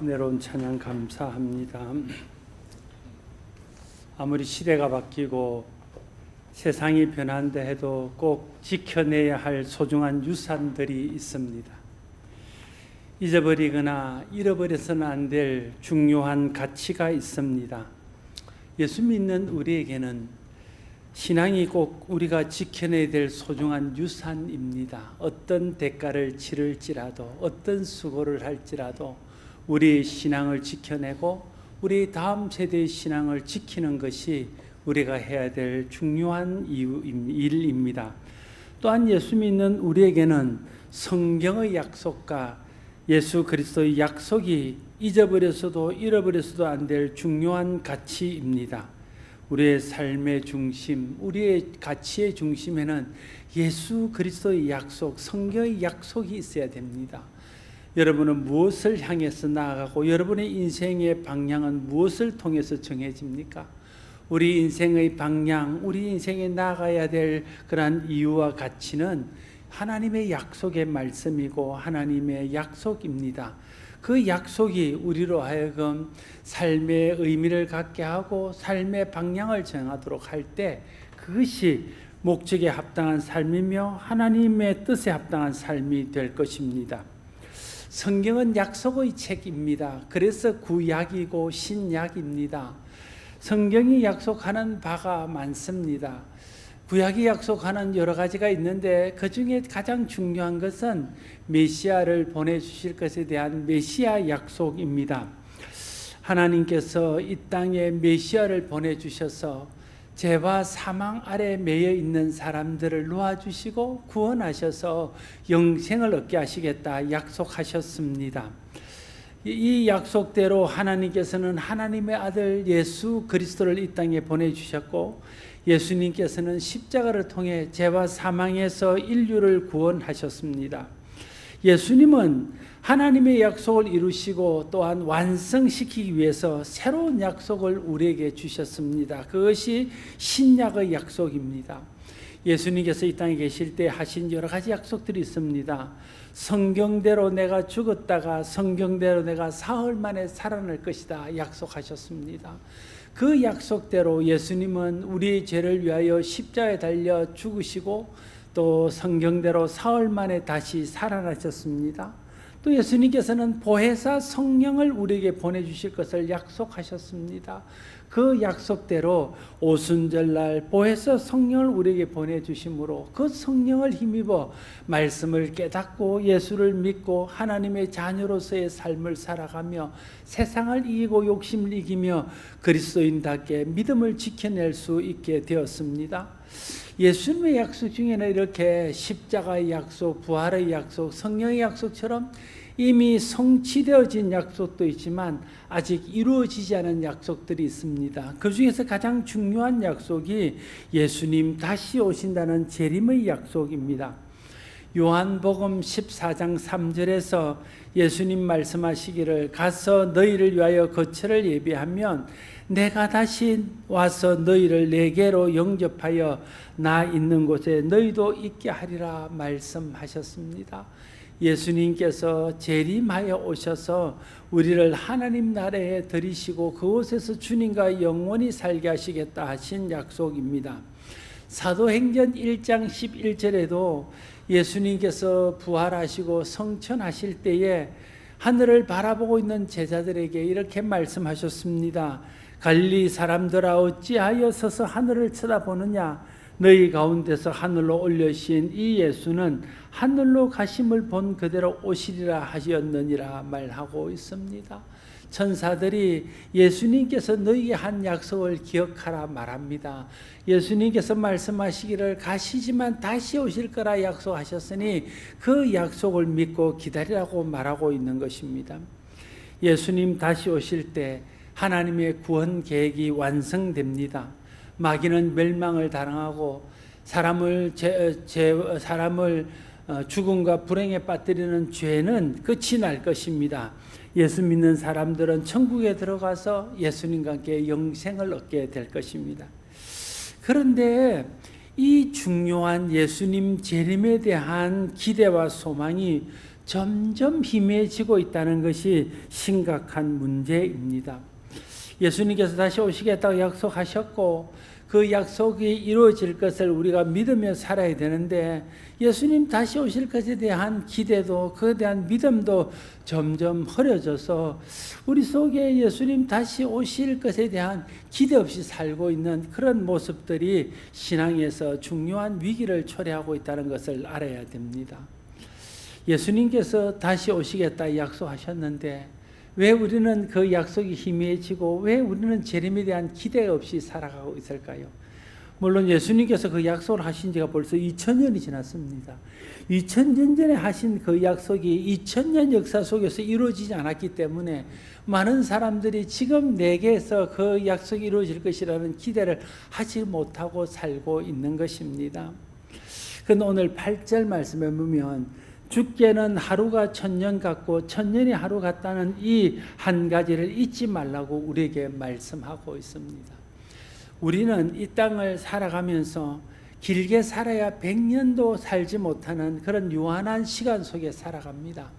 은혜로운 찬양 감사합니다. 아무리 시대가 바뀌고 세상이 변한다 해도 꼭 지켜내야 할 소중한 유산들이 있습니다. 잊어버리거나 잃어버려서는 안 될 중요한 가치가 있습니다. 예수 믿는 우리에게는 신앙이 꼭 우리가 지켜내야 될 소중한 유산입니다. 어떤 대가를 치를지라도 어떤 수고를 할지라도 우리의 신앙을 지켜내고 우리 다음 세대의 신앙을 지키는 것이 우리가 해야 될 중요한 일입니다. 또한 예수 믿는 우리에게는 성경의 약속과 예수 그리스도의 약속이 잊어버려서도 잃어버려서도 안 될 중요한 가치입니다. 우리의 삶의 중심, 우리의 가치의 중심에는 예수 그리스도의 약속, 성경의 약속이 있어야 됩니다. 여러분은 무엇을 향해서 나아가고 여러분의 인생의 방향은 무엇을 통해서 정해집니까? 우리 인생의 방향, 우리 인생에 나아가야 될 그러한 이유와 가치는 하나님의 약속의 말씀이고 하나님의 약속입니다. 그 약속이 우리로 하여금 삶의 의미를 갖게 하고 삶의 방향을 정하도록 할 때 그것이 목적에 합당한 삶이며 하나님의 뜻에 합당한 삶이 될 것입니다. 성경은 약속의 책입니다. 그래서 구약이고 신약입니다. 성경이 약속하는 바가 많습니다. 구약이 약속하는 여러 가지가 있는데 그 중에 가장 중요한 것은 메시아를 보내주실 것에 대한 메시아 약속입니다. 하나님께서 이 땅에 메시아를 보내주셔서 죄와 사망 아래 매여 있는 사람들을 놓아주시고 구원하셔서 영생을 얻게 하시겠다 약속하셨습니다. 이 약속대로 하나님께서는 하나님의 아들 예수 그리스도를 이 땅에 보내주셨고 예수님께서는 십자가를 통해 죄와 사망에서 인류를 구원하셨습니다. 예수님은 하나님의 약속을 이루시고 또한 완성시키기 위해서 새로운 약속을 우리에게 주셨습니다. 그것이 신약의 약속입니다. 예수님께서 이 땅에 계실 때 하신 여러 가지 약속들이 있습니다. 성경대로 내가 죽었다가 성경대로 내가 사흘 만에 살아날 것이다 약속하셨습니다. 그 약속대로 예수님은 우리의 죄를 위하여 십자가에 달려 죽으시고 또 성경대로 사흘 만에 다시 살아나셨습니다. 또 예수님께서는 보혜사 성령을 우리에게 보내주실 것을 약속하셨습니다. 그 약속대로 오순절날 보혜사 성령을 우리에게 보내주심으로 그 성령을 힘입어 말씀을 깨닫고 예수를 믿고 하나님의 자녀로서의 삶을 살아가며 세상을 이기고 욕심을 이기며 그리스도인답게 믿음을 지켜낼 수 있게 되었습니다. 예수님의 약속 중에는 이렇게 십자가의 약속, 부활의 약속, 성령의 약속처럼 이미 성취되어진 약속도 있지만 아직 이루어지지 않은 약속들이 있습니다. 그 중에서 가장 중요한 약속이 예수님 다시 오신다는 재림의 약속입니다. 요한복음 14장 3절에서 예수님 말씀하시기를 가서 너희를 위하여 거처를 예비하면 내가 다시 와서 너희를 내게로 영접하여 나 있는 곳에 너희도 있게 하리라 말씀하셨습니다. 예수님께서 재림하여 오셔서 우리를 하나님 나라에 들이시고 그곳에서 주님과 영원히 살게 하시겠다 하신 약속입니다. 사도행전 1장 11절에도 예수님께서 부활하시고 성천하실 때에 하늘을 바라보고 있는 제자들에게 이렇게 말씀하셨습니다. 갈릴리 사람들아 어찌하여 서서 하늘을 쳐다보느냐 너희 가운데서 하늘로 올려신 이 예수는 하늘로 가심을 본 그대로 오시리라 하셨느니라 말하고 있습니다. 천사들이 예수님께서 너희에게 한 약속을 기억하라 말합니다. 예수님께서 말씀하시기를 가시지만 다시 오실 거라 약속하셨으니 그 약속을 믿고 기다리라고 말하고 있는 것입니다. 예수님 다시 오실 때 하나님의 구원 계획이 완성됩니다. 마귀는 멸망을 당하고 사람을 죽음과 불행에 빠뜨리는 죄는 끝이 날 것입니다. 예수 믿는 사람들은 천국에 들어가서 예수님과 함께 영생을 얻게 될 것입니다. 그런데 이 중요한 예수님 재림에 대한 기대와 소망이 점점 희미해지고 있다는 것이 심각한 문제입니다. 예수님께서 다시 오시겠다고 약속하셨고 그 약속이 이루어질 것을 우리가 믿으며 살아야 되는데 예수님 다시 오실 것에 대한 기대도 그에 대한 믿음도 점점 흐려져서 우리 속에 예수님 다시 오실 것에 대한 기대 없이 살고 있는 그런 모습들이 신앙에서 중요한 위기를 초래하고 있다는 것을 알아야 됩니다. 예수님께서 다시 오시겠다 약속하셨는데 왜 우리는 그 약속이 희미해지고 왜 우리는 재림에 대한 기대가 없이 살아가고 있을까요? 물론 예수님께서 그 약속을 하신 지가 벌써 2000년이 지났습니다. 2000년 전에 하신 그 약속이 2000년 역사 속에서 이루어지지 않았기 때문에 많은 사람들이 지금 내게서 그 약속이 이루어질 것이라는 기대를 하지 못하고 살고 있는 것입니다. 그런데 오늘 8절 말씀에 보면 주께는 하루가 1000년 같고 1000년이 하루 같다는 이 한 가지를 잊지 말라고 우리에게 말씀하고 있습니다. 우리는 이 땅을 살아가면서 길게 살아야 100년도 살지 못하는 그런 유한한 시간 속에 살아갑니다.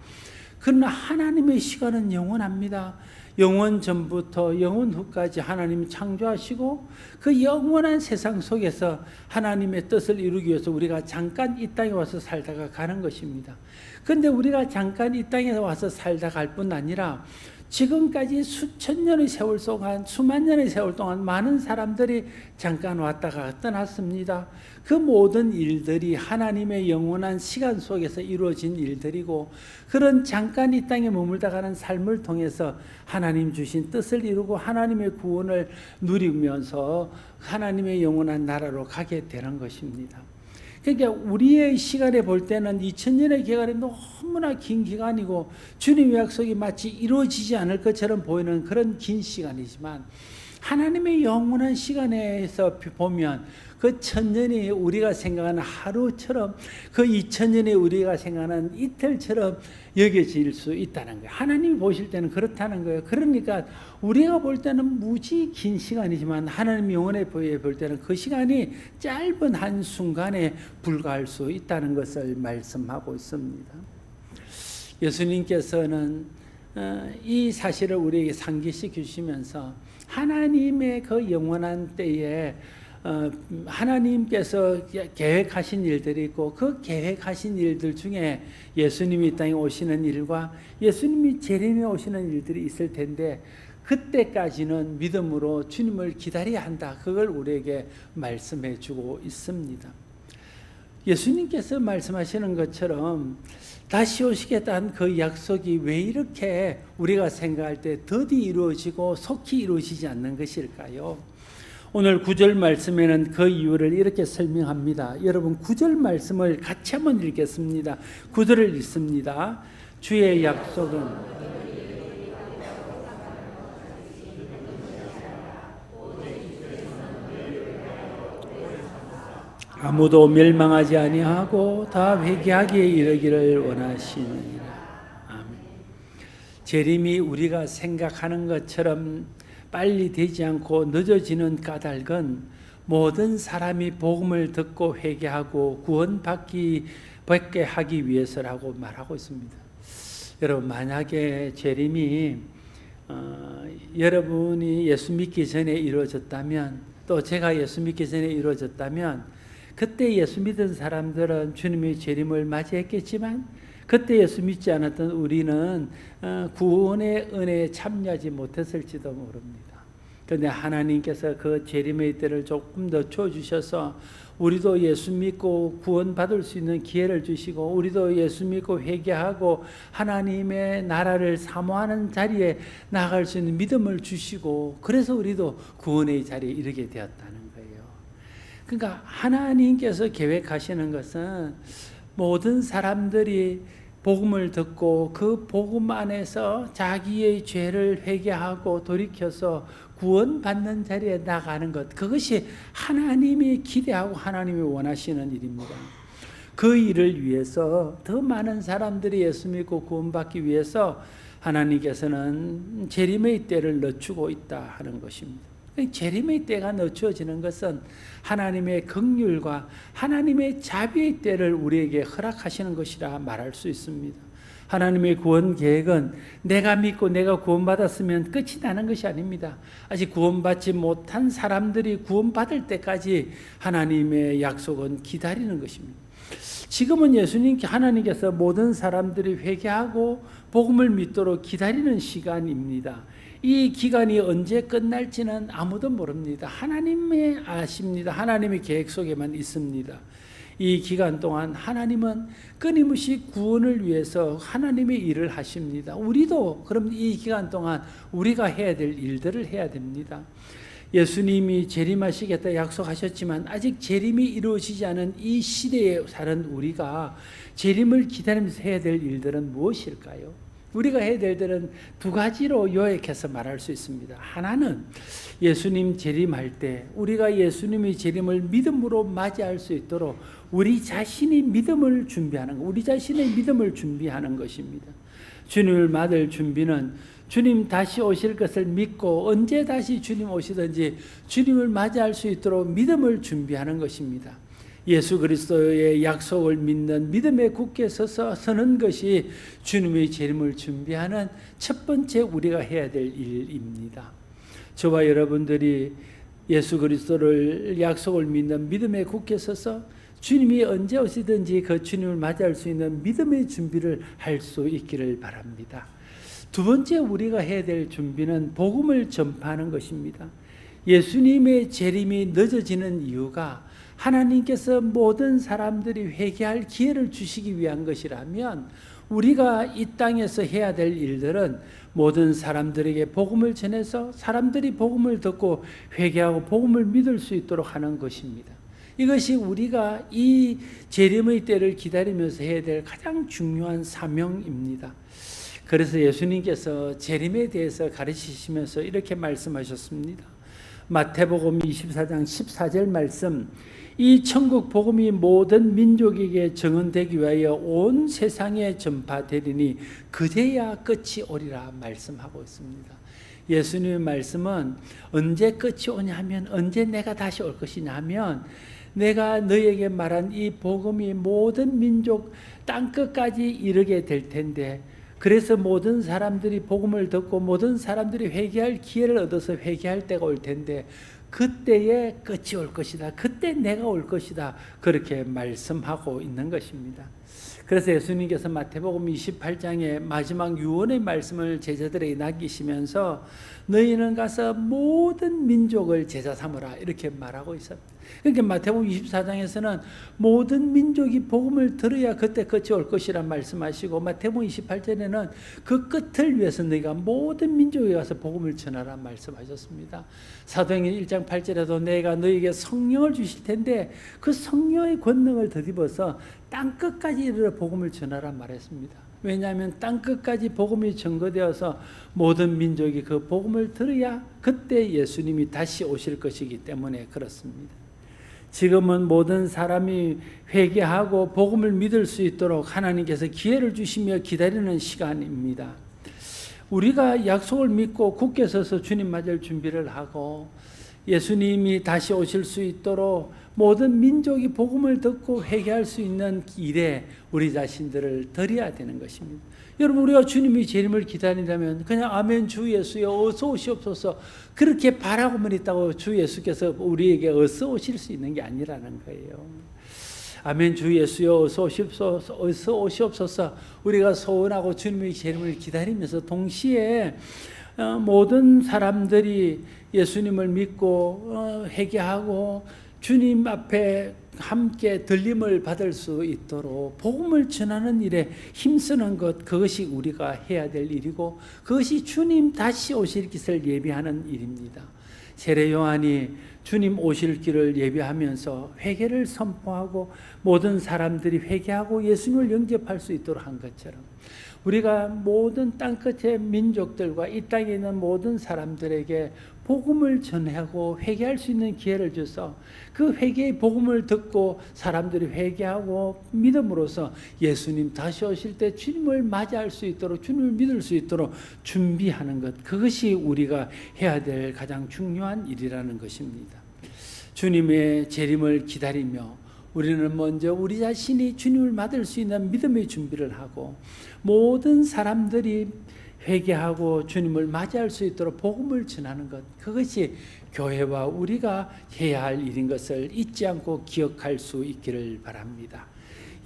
그러나 하나님의 시간은 영원합니다. 영원 전부터 영원 후까지 하나님이 창조하시고 그 영원한 세상 속에서 하나님의 뜻을 이루기 위해서 우리가 잠깐 이 땅에 와서 살다가 가는 것입니다. 그런데 우리가 잠깐 이 땅에 와서 살다 갈 뿐 아니라 지금까지 수천 년의 세월 동안 수만 년의 세월 동안 많은 사람들이 잠깐 왔다가 떠났습니다. 그 모든 일들이 하나님의 영원한 시간 속에서 이루어진 일들이고 그런 잠깐 이 땅에 머물다 가는 삶을 통해서 하나님 주신 뜻을 이루고 하나님의 구원을 누리면서 하나님의 영원한 나라로 가게 되는 것입니다. 그러니까 우리의 시간에 볼 때는 2000년의 기간이 너무나 긴 기간이고 주님의 약속이 마치 이루어지지 않을 것처럼 보이는 그런 긴 시간이지만 하나님의 영원한 시간에서 보면 그 1000년이 우리가 생각하는 하루처럼 그 2000년이 우리가 생각하는 이틀처럼 여겨질 수 있다는 거예요. 하나님이 보실 때는 그렇다는 거예요. 그러니까 우리가 볼 때는 무지 긴 시간이지만 하나님 영원에 볼 때는 그 시간이 짧은 한순간에 불과할 수 있다는 것을 말씀하고 있습니다. 예수님께서는 이 사실을 우리에게 상기시켜 주시면서 하나님의 그 영원한 때에 하나님께서 계획하신 일들이 있고 그 계획하신 일들 중에 예수님이 이 땅에 오시는 일과 예수님이 재림에 오시는 일들이 있을 텐데 그때까지는 믿음으로 주님을 기다려야 한다. 그걸 우리에게 말씀해 주고 있습니다. 예수님께서 말씀하시는 것처럼 다시 오시겠다는 그 약속이 왜 이렇게 우리가 생각할 때 더디 이루어지고 속히 이루어지지 않는 것일까요? 오늘 9절 말씀에는 그 이유를 이렇게 설명합니다. 여러분 9절 말씀을 같이 한번 읽겠습니다. 9절을 읽습니다. 주의 약속은 아무도 멸망하지 아니하고 다 회개하기에 이르기를 원하시느니라. 아멘. 재림이 우리가 생각하는 것처럼 빨리 되지 않고 늦어지는 까닭은 모든 사람이 복음을 듣고 회개하고 구원받게 하기 위해서라고 말하고 있습니다. 여러분 만약에 재림이 여러분이 예수 믿기 전에 이루어졌다면 또 제가 예수 믿기 전에 이루어졌다면 그때 예수 믿은 사람들은 주님의 재림을 맞이했겠지만 그때 예수 믿지 않았던 우리는 구원의 은혜에 참여하지 못했을지도 모릅니다. 그런데 하나님께서 그 재림의 때를 조금 늦춰 주셔서 우리도 예수 믿고 구원받을 수 있는 기회를 주시고 우리도 예수 믿고 회개하고 하나님의 나라를 사모하는 자리에 나아갈 수 있는 믿음을 주시고 그래서 우리도 구원의 자리에 이르게 되었다는 거예요. 그러니까 하나님께서 계획하시는 것은 모든 사람들이 복음을 듣고 그 복음 안에서 자기의 죄를 회개하고 돌이켜서 구원받는 자리에 나가는 것, 그것이 하나님이 기대하고 하나님이 원하시는 일입니다. 그 일을 위해서 더 많은 사람들이 예수 믿고 구원받기 위해서 하나님께서는 재림의 때를 늦추고 있다 하는 것입니다. 재림의 때가 늦춰지는 것은 하나님의 긍휼과 하나님의 자비의 때를 우리에게 허락하시는 것이라 말할 수 있습니다. 하나님의 구원 계획은 내가 믿고 내가 구원받았으면 끝이 나는 것이 아닙니다. 아직 구원받지 못한 사람들이 구원받을 때까지 하나님의 약속은 기다리는 것입니다. 지금은 하나님께서 모든 사람들이 회개하고 복음을 믿도록 기다리는 시간입니다. 이 기간이 언제 끝날지는 아무도 모릅니다. 하나님이 아십니다. 하나님의 계획 속에만 있습니다. 이 기간 동안 하나님은 끊임없이 구원을 위해서 하나님의 일을 하십니다. 우리도 그럼 이 기간 동안 우리가 해야 될 일들을 해야 됩니다. 예수님이 재림하시겠다 약속하셨지만 아직 재림이 이루어지지 않은 이 시대에 사는 우리가 재림을 기다리면서 해야 될 일들은 무엇일까요? 우리가 해야 될 일은 두 가지로 요약해서 말할 수 있습니다. 하나는 예수님 재림할 때 우리가 예수님의 재림을 믿음으로 맞이할 수 있도록 우리 자신이 믿음을 준비하는 것, 우리 자신의 믿음을 준비하는 것입니다. 주님을 맞을 준비는 주님 다시 오실 것을 믿고 언제 다시 주님 오시든지 주님을 맞이할 수 있도록 믿음을 준비하는 것입니다. 예수 그리스도의 약속을 믿는 믿음에 굳게 서는 것이 주님의 재림을 준비하는 첫 번째 우리가 해야 될 일입니다. 저와 여러분들이 예수 그리스도를 약속을 믿는 믿음에 굳게 서서 주님이 언제 오시든지 그 주님을 맞이할 수 있는 믿음의 준비를 할 수 있기를 바랍니다. 두 번째 우리가 해야 될 준비는 복음을 전파하는 것입니다. 예수님의 재림이 늦어지는 이유가 하나님께서 모든 사람들이 회개할 기회를 주시기 위한 것이라면 우리가 이 땅에서 해야 될 일들은 모든 사람들에게 복음을 전해서 사람들이 복음을 듣고 회개하고 복음을 믿을 수 있도록 하는 것입니다. 이것이 우리가 이 재림의 때를 기다리면서 해야 될 가장 중요한 사명입니다. 그래서 예수님께서 재림에 대해서 가르치시면서 이렇게 말씀하셨습니다. 마태복음 24장 14절 말씀, 이 천국 복음이 모든 민족에게 증언되기 위하여 온 세상에 전파되리니 그제야 끝이 오리라 말씀하고 있습니다. 예수님의 말씀은 언제 끝이 오냐면 언제 내가 다시 올 것이냐 하면 내가 너에게 말한 이 복음이 모든 민족 땅끝까지 이르게 될 텐데 그래서 모든 사람들이 복음을 듣고 모든 사람들이 회개할 기회를 얻어서 회개할 때가 올 텐데 그때에 끝이 올 것이다. 그때 내가 올 것이다. 그렇게 말씀하고 있는 것입니다. 그래서 예수님께서 마태복음 28장의 마지막 유언의 말씀을 제자들에게 남기시면서 너희는 가서 모든 민족을 제자 삼으라 이렇게 말하고 있습니다. 그러니까 마태복음 24장에서는 모든 민족이 복음을 들어야 그때 끝이 올 것이란 말씀하시고 마태복음 28절에는 그 끝을 위해서 너희가 모든 민족에 가서 복음을 전하라 말씀하셨습니다. 사도행전 1장 8절에도 내가 너희에게 성령을 주실 텐데 그 성령의 권능을 덧입어서 땅끝까지 이르러 복음을 전하라 말했습니다. 왜냐하면 땅끝까지 복음이 전거되어서 모든 민족이 그 복음을 들어야 그때 예수님이 다시 오실 것이기 때문에 그렇습니다. 지금은 모든 사람이 회개하고 복음을 믿을 수 있도록 하나님께서 기회를 주시며 기다리는 시간입니다. 우리가 약속을 믿고 굳게 서서 주님 맞을 준비를 하고 예수님이 다시 오실 수 있도록 모든 민족이 복음을 듣고 회개할 수 있는 일에 우리 자신들을 드려야 되는 것입니다. 여러분 우리가 주님의 재림을 기다린다면 그냥 아멘 주 예수여 어서 오시옵소서 그렇게 바라고만 있다고 주 예수께서 우리에게 어서 오실 수 있는 게 아니라는 거예요. 아멘 주 예수여 어서 오시옵소서 어서 오시옵소서 우리가 소원하고 주님의 재림을 기다리면서 동시에 모든 사람들이 예수님을 믿고 회개하고 주님 앞에 함께 들림을 받을 수 있도록 복음을 전하는 일에 힘쓰는 것 그것이 우리가 해야 될 일이고 그것이 주님 다시 오실 것을 예비하는 일입니다. 세례 요한이 주님 오실 길을 예비하면서 회개를 선포하고 모든 사람들이 회개하고 예수님을 영접할 수 있도록 한 것처럼 우리가 모든 땅끝의 민족들과 이 땅에 있는 모든 사람들에게 복음을 전하고 회개할 수 있는 기회를 줘서 그 회개의 복음을 듣고 사람들이 회개하고 믿음으로써 예수님 다시 오실 때 주님을 맞이할 수 있도록, 주님을 믿을 수 있도록 준비하는 것, 그것이 우리가 해야 될 가장 중요한 일이라는 것입니다. 주님의 재림을 기다리며 우리는 먼저 우리 자신이 주님을 맞을 수 있는 믿음의 준비를 하고, 모든 사람들이 회개하고 주님을 맞이할 수 있도록 복음을 전하는 것, 그것이 교회와 우리가 해야 할 일인 것을 잊지 않고 기억할 수 있기를 바랍니다.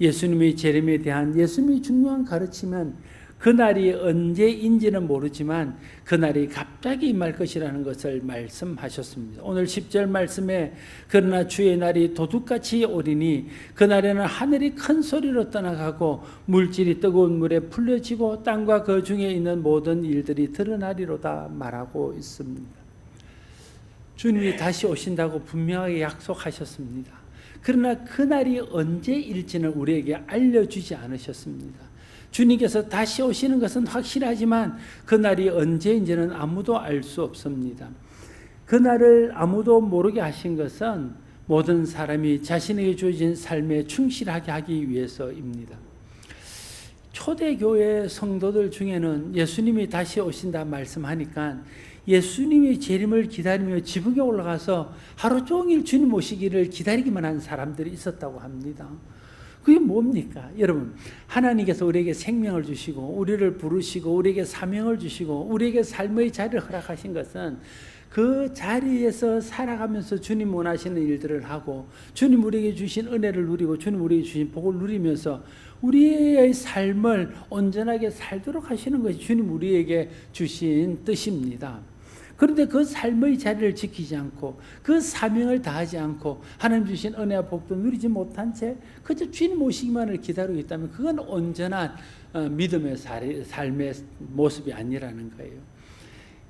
예수님의 재림에 대한 예수님의 중요한 가르침은 그날이 언제인지는 모르지만 그날이 갑자기 임할 것이라는 것을 말씀하셨습니다. 오늘 10절 말씀에 그러나 주의 날이 도둑같이 오리니 그날에는 하늘이 큰 소리로 떠나가고 물질이 뜨거운 물에 풀려지고 땅과 그 중에 있는 모든 일들이 드러나리로다 말하고 있습니다. 주님이 다시 오신다고 분명하게 약속하셨습니다. 그러나 그날이 언제일지는 우리에게 알려주지 않으셨습니다. 주님께서 다시 오시는 것은 확실하지만 그날이 언제인지는 아무도 알 수 없습니다. 그날을 아무도 모르게 하신 것은 모든 사람이 자신에게 주어진 삶에 충실하게 하기 위해서입니다. 초대교회 성도들 중에는 예수님이 다시 오신다 말씀하니까 예수님의 재림을 기다리며 지붕에 올라가서 하루 종일 주님 오시기를 기다리기만 한 사람들이 있었다고 합니다. 그게 뭡니까? 여러분, 하나님께서 우리에게 생명을 주시고 우리를 부르시고 우리에게 사명을 주시고 우리에게 삶의 자리를 허락하신 것은 그 자리에서 살아가면서 주님 원하시는 일들을 하고 주님 우리에게 주신 은혜를 누리고 주님 우리에게 주신 복을 누리면서 우리의 삶을 온전하게 살도록 하시는 것이 주님 우리에게 주신 뜻입니다. 그런데 그 삶의 자리를 지키지 않고 그 사명을 다하지 않고 하나님 주신 은혜와 복도 누리지 못한 채 그저 주님 오시기만을 기다리고 있다면 그건 온전한 믿음의 삶의 모습이 아니라는 거예요.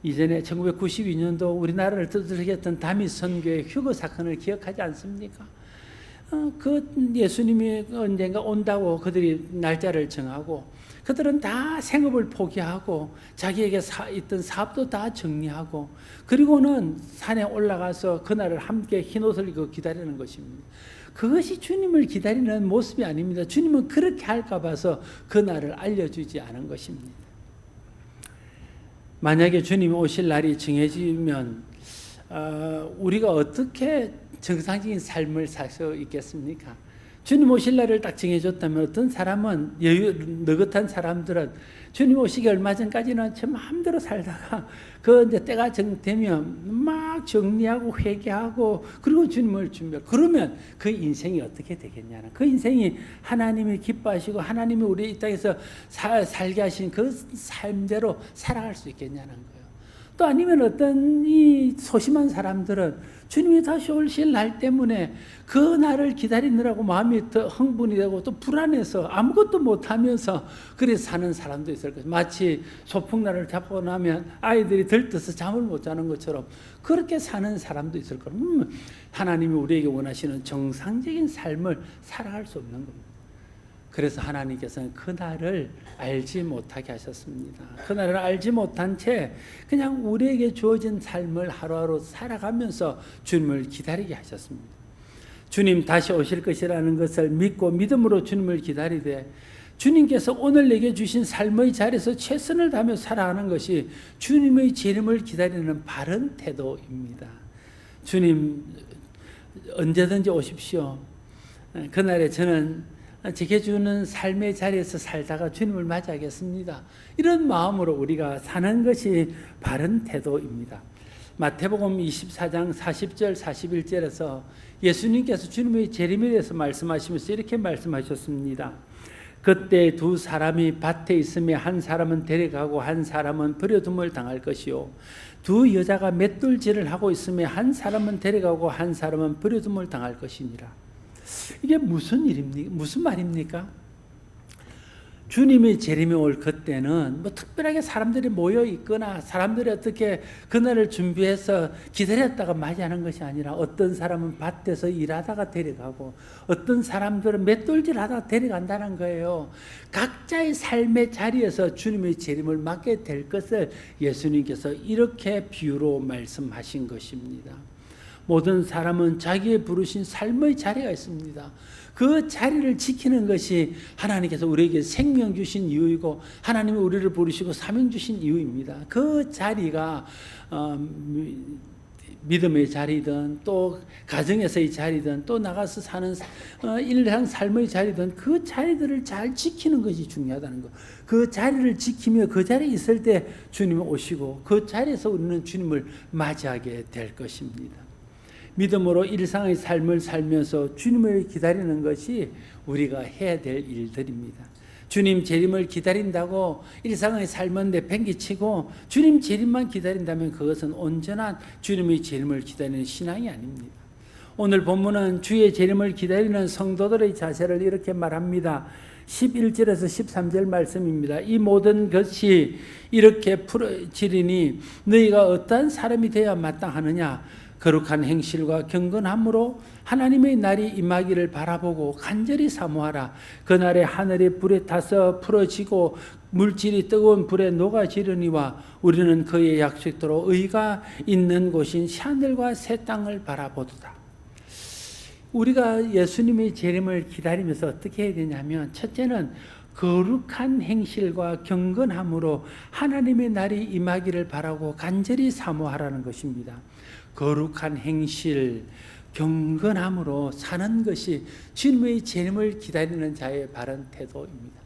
이전에 1992년도 우리나라를 뜨뜻하게 했던 다밋 선교의 휴거 사건을 기억하지 않습니까? 그 예수님이 언젠가 온다고 그들이 날짜를 정하고 그들은 다 생업을 포기하고 자기에게 있던 사업도 다 정리하고 그리고는 산에 올라가서 그날을 함께 흰옷을 입고 기다리는 것입니다. 그것이 주님을 기다리는 모습이 아닙니다. 주님은 그렇게 할까 봐서 그날을 알려주지 않은 것입니다. 만약에 주님이 오실 날이 정해지면 우리가 어떻게 정상적인 삶을 살 수 있겠습니까? 주님 오실 날을 딱 정해줬다면 어떤 사람은 느긋한 사람들은 주님 오시기 얼마 전까지는 제 마음대로 살다가 그 이제 때가 되면 막 정리하고 회개하고 그리고 주님을 준비하고 그러면 그 인생이 어떻게 되겠냐는, 그 인생이 하나님이 기뻐하시고 하나님이 우리 이 땅에서 살게 하신 그 삶대로 살아갈 수 있겠냐는 거예요. 또 아니면 어떤 이 소심한 사람들은 주님이 다시 오실 날 때문에 그 날을 기다리느라고 마음이 더 흥분이 되고 또 불안해서 아무것도 못하면서 그래서 사는 사람도 있을 것이고, 마치 소풍날을 잡고 나면 아이들이 들떠서 잠을 못 자는 것처럼 그렇게 사는 사람도 있을 거예요. 하나님이 우리에게 원하시는 정상적인 삶을 살아갈 수 없는 겁니다. 그래서 하나님께서는 그날을 알지 못하게 하셨습니다. 그날을 알지 못한 채 그냥 우리에게 주어진 삶을 하루하루 살아가면서 주님을 기다리게 하셨습니다. 주님 다시 오실 것이라는 것을 믿고 믿음으로 주님을 기다리되 주님께서 오늘 내게 주신 삶의 자리에서 최선을 다하며 살아가는 것이 주님의 재림을 기다리는 바른 태도입니다. 주님 언제든지 오십시오. 그날에 저는 제게 주는 삶의 자리에서 살다가 주님을 맞이하겠습니다. 이런 마음으로 우리가 사는 것이 바른 태도입니다. 마태복음 24장 40절 41절에서 예수님께서 주님의 재림에 대해서 말씀하시면서 이렇게 말씀하셨습니다. 그때 두 사람이 밭에 있으며 한 사람은 데려가고 한 사람은 버려둠을 당할 것이요, 두 여자가 맷돌질을 하고 있으며 한 사람은 데려가고 한 사람은 버려둠을 당할 것이니라. 이게 무슨 일입니까? 무슨 말입니까? 주님이 재림에 올 그때는 뭐 특별하게 사람들이 모여 있거나 사람들이 어떻게 그날을 준비해서 기다렸다가 맞이하는 것이 아니라 어떤 사람은 밭에서 일하다가 데려가고 어떤 사람들은 맷돌질 하다가 데려간다는 거예요. 각자의 삶의 자리에서 주님의 재림을 맞게 될 것을 예수님께서 이렇게 비유로 말씀하신 것입니다. 모든 사람은 자기의 부르신 삶의 자리가 있습니다. 그 자리를 지키는 것이 하나님께서 우리에게 생명 주신 이유이고 하나님이 우리를 부르시고 사명 주신 이유입니다. 그 자리가 믿음의 자리든 또 가정에서의 자리든 또 나가서 사는 일상 삶의 자리든 그 자리들을 잘 지키는 것이 중요하다는 것. 그 자리를 지키며 그 자리에 있을 때 주님이 오시고 그 자리에서 우리는 주님을 맞이하게 될 것입니다. 믿음으로 일상의 삶을 살면서 주님을 기다리는 것이 우리가 해야 될 일들입니다. 주님 재림을 기다린다고 일상의 삶은 내팽개치고 주님 재림만 기다린다면 그것은 온전한 주님의 재림을 기다리는 신앙이 아닙니다. 오늘 본문은 주의 재림을 기다리는 성도들의 자세를 이렇게 말합니다. 11절에서 13절 말씀입니다. 이 모든 것이 이렇게 풀어지리니 너희가 어떠한 사람이 되어야 마땅하느냐? 거룩한 행실과 경건함으로 하나님의 날이 임하기를 바라보고 간절히 사모하라. 그날에 하늘이 불에 타서 풀어지고 물질이 뜨거운 불에 녹아지르니와 우리는 그의 약속대로 의가 있는 곳인 하늘과 새 땅을 바라보도다. 우리가 예수님의 재림을 기다리면서 어떻게 해야 되냐면 첫째는 거룩한 행실과 경건함으로 하나님의 날이 임하기를 바라고 간절히 사모하라는 것입니다. 거룩한 행실, 경건함으로 사는 것이 주님의 재림을 기다리는 자의 바른 태도입니다.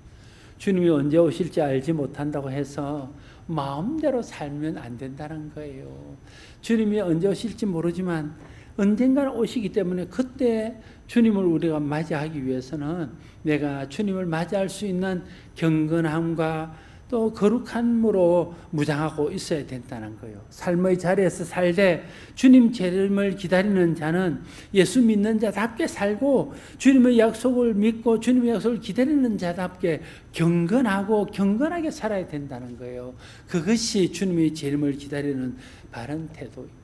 주님이 언제 오실지 알지 못한다고 해서 마음대로 살면 안 된다는 거예요. 주님이 언제 오실지 모르지만 언젠가는 오시기 때문에 그때 주님을 우리가 맞이하기 위해서는 내가 주님을 맞이할 수 있는 경건함과 또 거룩함으로 무장하고 있어야 된다는 거예요. 삶의 자리에서 살되 주님 재림을 기다리는 자는 예수 믿는 자답게 살고 주님의 약속을 믿고 주님의 약속을 기다리는 자답게 경건하고 경건하게 살아야 된다는 거예요. 그것이 주님의 재림을 기다리는 바른 태도입니다.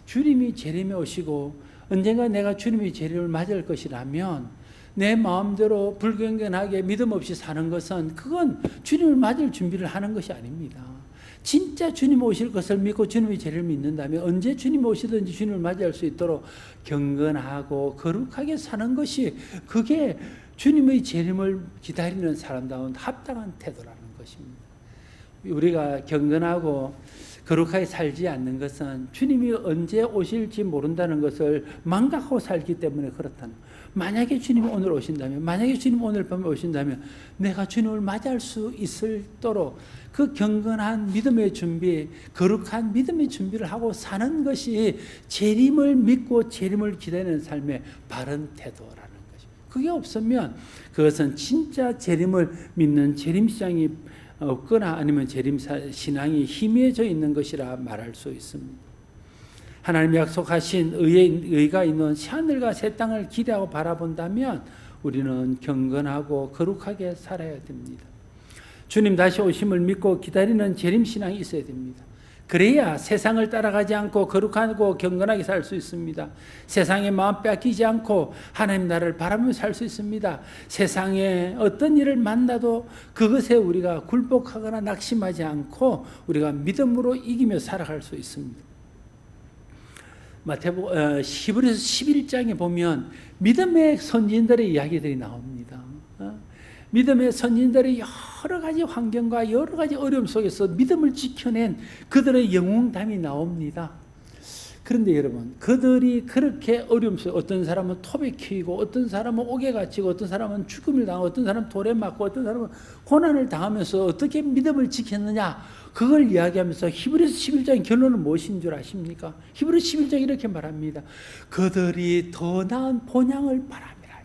주님이 재림에 오시고 언젠가 내가 주님의 재림을 맞을 것이라면 내 마음대로 불경건하게 믿음 없이 사는 것은 그건 주님을 맞을 준비를 하는 것이 아닙니다. 진짜 주님 오실 것을 믿고 주님의 재림을 믿는다면 언제 주님 오시든지 주님을 맞이할 수 있도록 경건하고 거룩하게 사는 것이 그게 주님의 재림을 기다리는 사람다운 합당한 태도라는 것입니다. 우리가 경건하고 거룩하게 살지 않는 것은 주님이 언제 오실지 모른다는 것을 망각하고 살기 때문에 그렇다는 거예요. 만약에 주님이 오늘 오신다면, 만약에 주님이 오늘 밤에 오신다면 내가 주님을 맞이할 수 있도록 그 경건한 믿음의 준비, 거룩한 믿음의 준비를 하고 사는 것이 재림을 믿고 재림을 기다리는 삶의 바른 태도라는 것입니다. 그게 없으면 그것은 진짜 재림을 믿는 재림신앙이 없거나 아니면 재림신앙이 희미해져 있는 것이라 말할 수 있습니다. 하나님이 약속하신 의가 있는 하늘과 새 땅을 기대하고 바라본다면 우리는 경건하고 거룩하게 살아야 됩니다. 주님 다시 오심을 믿고 기다리는 재림신앙이 있어야 됩니다. 그래야 세상을 따라가지 않고 거룩하고 경건하게 살 수 있습니다. 세상에 마음 뺏기지 않고 하나님 나라를 바라보며 살 수 있습니다. 세상에 어떤 일을 만나도 그것에 우리가 굴복하거나 낙심하지 않고 우리가 믿음으로 이기며 살아갈 수 있습니다. 히브리서 11장에 보면 믿음의 선진들의 이야기들이 나옵니다. 믿음의 선진들이 여러 가지 환경과 여러 가지 어려움 속에서 믿음을 지켜낸 그들의 영웅담이 나옵니다. 그런데 여러분, 그들이 그렇게 어려움 속에 어떤 사람은 톱에 키이고 어떤 사람은 옥에 갇히고 어떤 사람은 죽음을 당하고 어떤 사람은 돌에 맞고 어떤 사람은 고난을 당하면서 어떻게 믿음을 지켰느냐, 그걸 이야기하면서 히브리서 11장 결론은 무엇인 줄 아십니까? 히브리서 11장 이렇게 말합니다. 그들이 더 나은 본향을 바랍니다.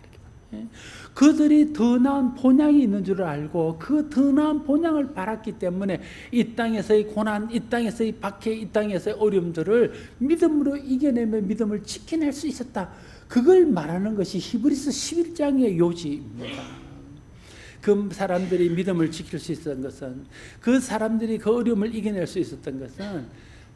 이렇게. 그들이 더 나은 본향이 있는 줄 알고 그 더 나은 본향을 바랐기 때문에 이 땅에서의 고난, 이 땅에서의 박해, 이 땅에서의 어려움들을 믿음으로 이겨내며 믿음을 지켜낼 수 있었다. 그걸 말하는 것이 히브리서 11장의 요지입니다. 그 사람들이 믿음을 지킬 수 있었던 것은, 그 사람들이 그 어려움을 이겨낼 수 있었던 것은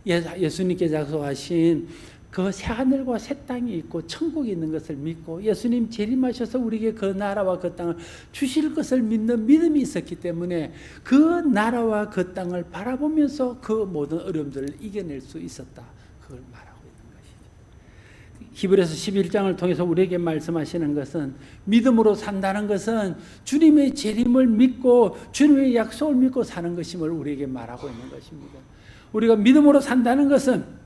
예수님께서 약속하신 그 새하늘과 새 땅이 있고 천국이 있는 것을 믿고 예수님 재림하셔서 우리에게 그 나라와 그 땅을 주실 것을 믿는 믿음이 있었기 때문에 그 나라와 그 땅을 바라보면서 그 모든 어려움들을 이겨낼 수 있었다. 그걸 말하고 있는 것이죠. 히브리서 11장을 통해서 우리에게 말씀하시는 것은, 믿음으로 산다는 것은 주님의 재림을 믿고 주님의 약속을 믿고 사는 것임을 우리에게 말하고 있는 것입니다. 우리가 믿음으로 산다는 것은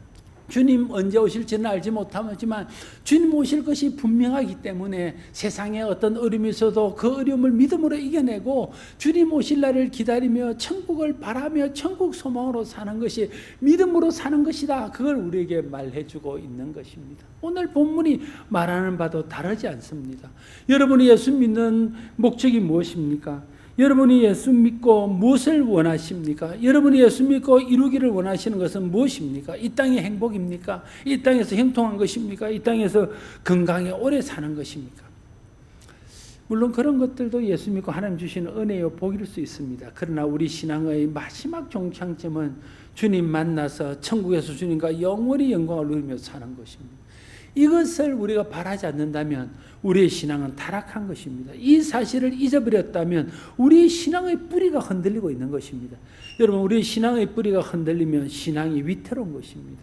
주님 언제 오실지는 알지 못하지만 주님 오실 것이 분명하기 때문에 세상에 어떤 어려움이 있어도 그 어려움을 믿음으로 이겨내고 주님 오실 날을 기다리며 천국을 바라며 천국 소망으로 사는 것이 믿음으로 사는 것이다. 그걸 우리에게 말해주고 있는 것입니다. 오늘 본문이 말하는 바도 다르지 않습니다. 여러분이 예수 믿는 목적이 무엇입니까? 여러분이 예수 믿고 무엇을 원하십니까? 여러분이 예수 믿고 이루기를 원하시는 것은 무엇입니까? 이 땅의 행복입니까? 이 땅에서 형통한 것입니까? 이 땅에서 건강에 오래 사는 것입니까? 물론 그런 것들도 예수 믿고 하나님 주시는 은혜요 복일 수 있습니다. 그러나 우리 신앙의 마지막 종착점은 주님 만나서 천국에서 주님과 영원히 영광을 누리며 사는 것입니다. 이것을 우리가 바라지 않는다면 우리의 신앙은 타락한 것입니다. 이 사실을 잊어버렸다면 우리의 신앙의 뿌리가 흔들리고 있는 것입니다. 여러분, 우리의 신앙의 뿌리가 흔들리면 신앙이 위태로운 것입니다.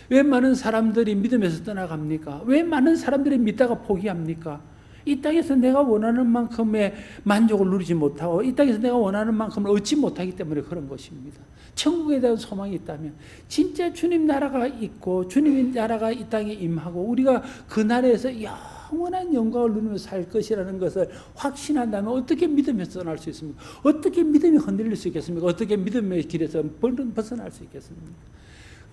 왜 많은 사람들이 믿음에서 떠나갑니까? 왜 많은 사람들이 믿다가 포기합니까? 이 땅에서 내가 원하는 만큼의 만족을 누리지 못하고 이 땅에서 내가 원하는 만큼을 얻지 못하기 때문에 그런 것입니다. 천국에 대한 소망이 있다면 진짜 주님 나라가 있고 주님의 나라가 이 땅에 임하고 우리가 그 나라에서 영원한 영광을 누리며 살 것이라는 것을 확신한다면 어떻게 믿음에서 떠날 수 있습니까? 어떻게 믿음이 흔들릴 수 있겠습니까? 어떻게 믿음의 길에서 벗어날 수 있겠습니까?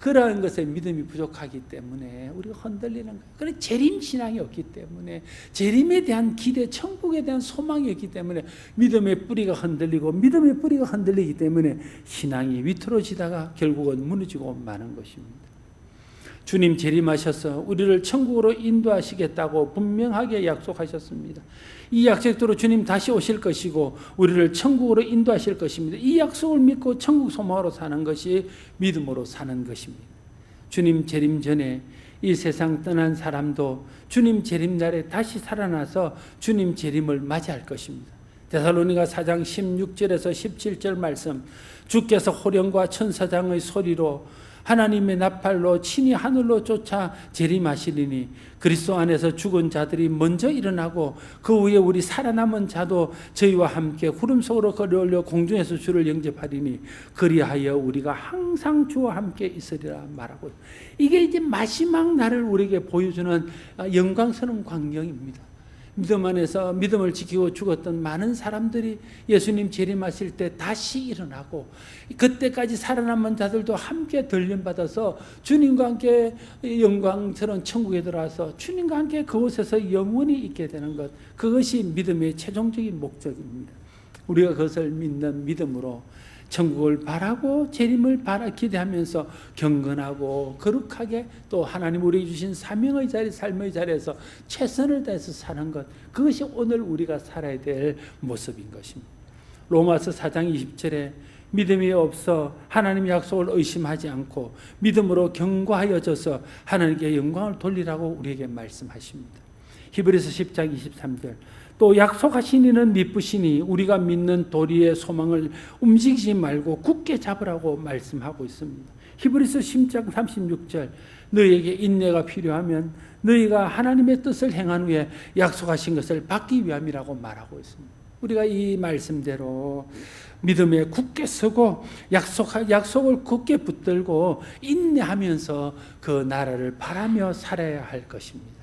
그러한 것에 믿음이 부족하기 때문에 우리가 흔들리는 거예요. 그래서 재림신앙이 없기 때문에, 재림에 대한 기대, 천국에 대한 소망이 없기 때문에 믿음의 뿌리가 흔들리고, 믿음의 뿌리가 흔들리기 때문에 신앙이 위태로워지다가 결국은 무너지고 마는 것입니다. 주님 재림하셔서 우리를 천국으로 인도하시겠다고 분명하게 약속하셨습니다. 이 약속대로 주님 다시 오실 것이고 우리를 천국으로 인도하실 것입니다. 이 약속을 믿고 천국 소망으로 사는 것이 믿음으로 사는 것입니다. 주님 재림 전에 이 세상 떠난 사람도 주님 재림 날에 다시 살아나서 주님 재림을 맞이할 것입니다. 데살로니가 4장 16절에서 17절 말씀, 주께서 호령과 천사장의 소리로 하나님의 나팔로 친히 하늘로 쫓아 재림하시리니 그리스도 안에서 죽은 자들이 먼저 일어나고 그 후에 우리 살아남은 자도 저희와 함께 구름 속으로 걸어올려 공중에서 주를 영접하리니 그리하여 우리가 항상 주와 함께 있으리라 말하고, 이게 이제 마지막 날을 우리에게 보여주는 영광스러운 광경입니다. 믿음 안에서 믿음을 지키고 죽었던 많은 사람들이 예수님 재림하실 때 다시 일어나고 그때까지 살아남은 자들도 함께 들림받아서 주님과 함께 영광스러운 천국에 들어와서 주님과 함께 그곳에서 영원히 있게 되는 것, 그것이 믿음의 최종적인 목적입니다. 우리가 그것을 믿는 믿음으로 천국을 바라고 재림을 기대하면서 경건하고 거룩하게 또 하나님 우리에게 주신 사명의 자리, 삶의 자리에서 최선을 다해서 사는 것, 그것이 오늘 우리가 살아야 될 모습인 것입니다. 로마서 4장 20절에 믿음이 없어 하나님의 약속을 의심하지 않고 믿음으로 견고하여져서 하나님께 영광을 돌리라고 우리에게 말씀하십니다. 히브리서 10장 23절, 또 약속하신 이는 미쁘시니 우리가 믿는 도리의 소망을 움직이지 말고 굳게 잡으라고 말씀하고 있습니다. 히브리서 10장 36절, 너희에게 인내가 필요하면 너희가 하나님의 뜻을 행한 후에 약속하신 것을 받기 위함이라고 말하고 있습니다. 우리가 이 말씀대로 믿음에 굳게 서고 약속을 굳게 붙들고 인내하면서 그 나라를 바라며 살아야 할 것입니다.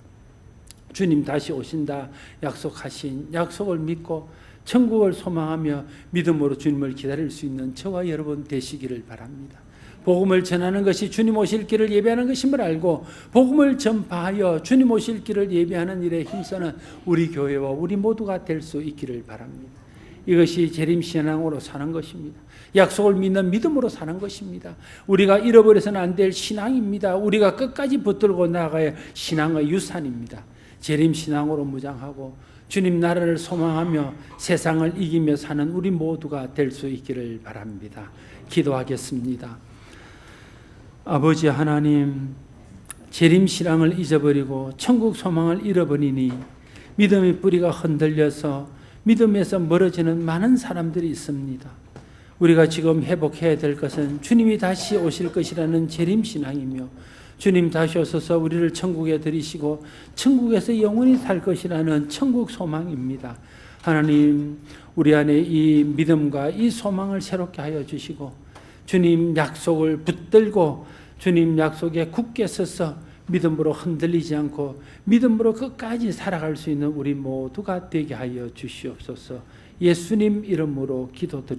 주님 다시 오신다 약속하신 약속을 믿고 천국을 소망하며 믿음으로 주님을 기다릴 수 있는 저와 여러분 되시기를 바랍니다. 복음을 전하는 것이 주님 오실 길을 예배하는 것임을 알고 복음을 전파하여 주님 오실 길을 예배하는 일에 힘쓰는 우리 교회와 우리 모두가 될 수 있기를 바랍니다. 이것이 재림신앙으로 사는 것입니다. 약속을 믿는 믿음으로 사는 것입니다. 우리가 잃어버려서는 안 될 신앙입니다. 우리가 끝까지 붙들고 나가야 신앙의 유산입니다. 재림신앙으로 무장하고 주님 나라를 소망하며 세상을 이기며 사는 우리 모두가 될 수 있기를 바랍니다. 기도하겠습니다. 아버지 하나님, 재림신앙을 잊어버리고 천국 소망을 잃어버리니 믿음의 뿌리가 흔들려서 믿음에서 멀어지는 많은 사람들이 있습니다. 우리가 지금 회복해야 될 것은 주님이 다시 오실 것이라는 재림신앙이며 주님 다시 오셔서 우리를 천국에 들이시고 천국에서 영원히 살 것이라는 천국 소망입니다. 하나님, 우리 안에 이 믿음과 이 소망을 새롭게 하여 주시고 주님 약속을 붙들고 주님 약속에 굳게 서서 믿음으로 흔들리지 않고 믿음으로 끝까지 살아갈 수 있는 우리 모두가 되게 하여 주시옵소서. 예수님 이름으로 기도드립니다.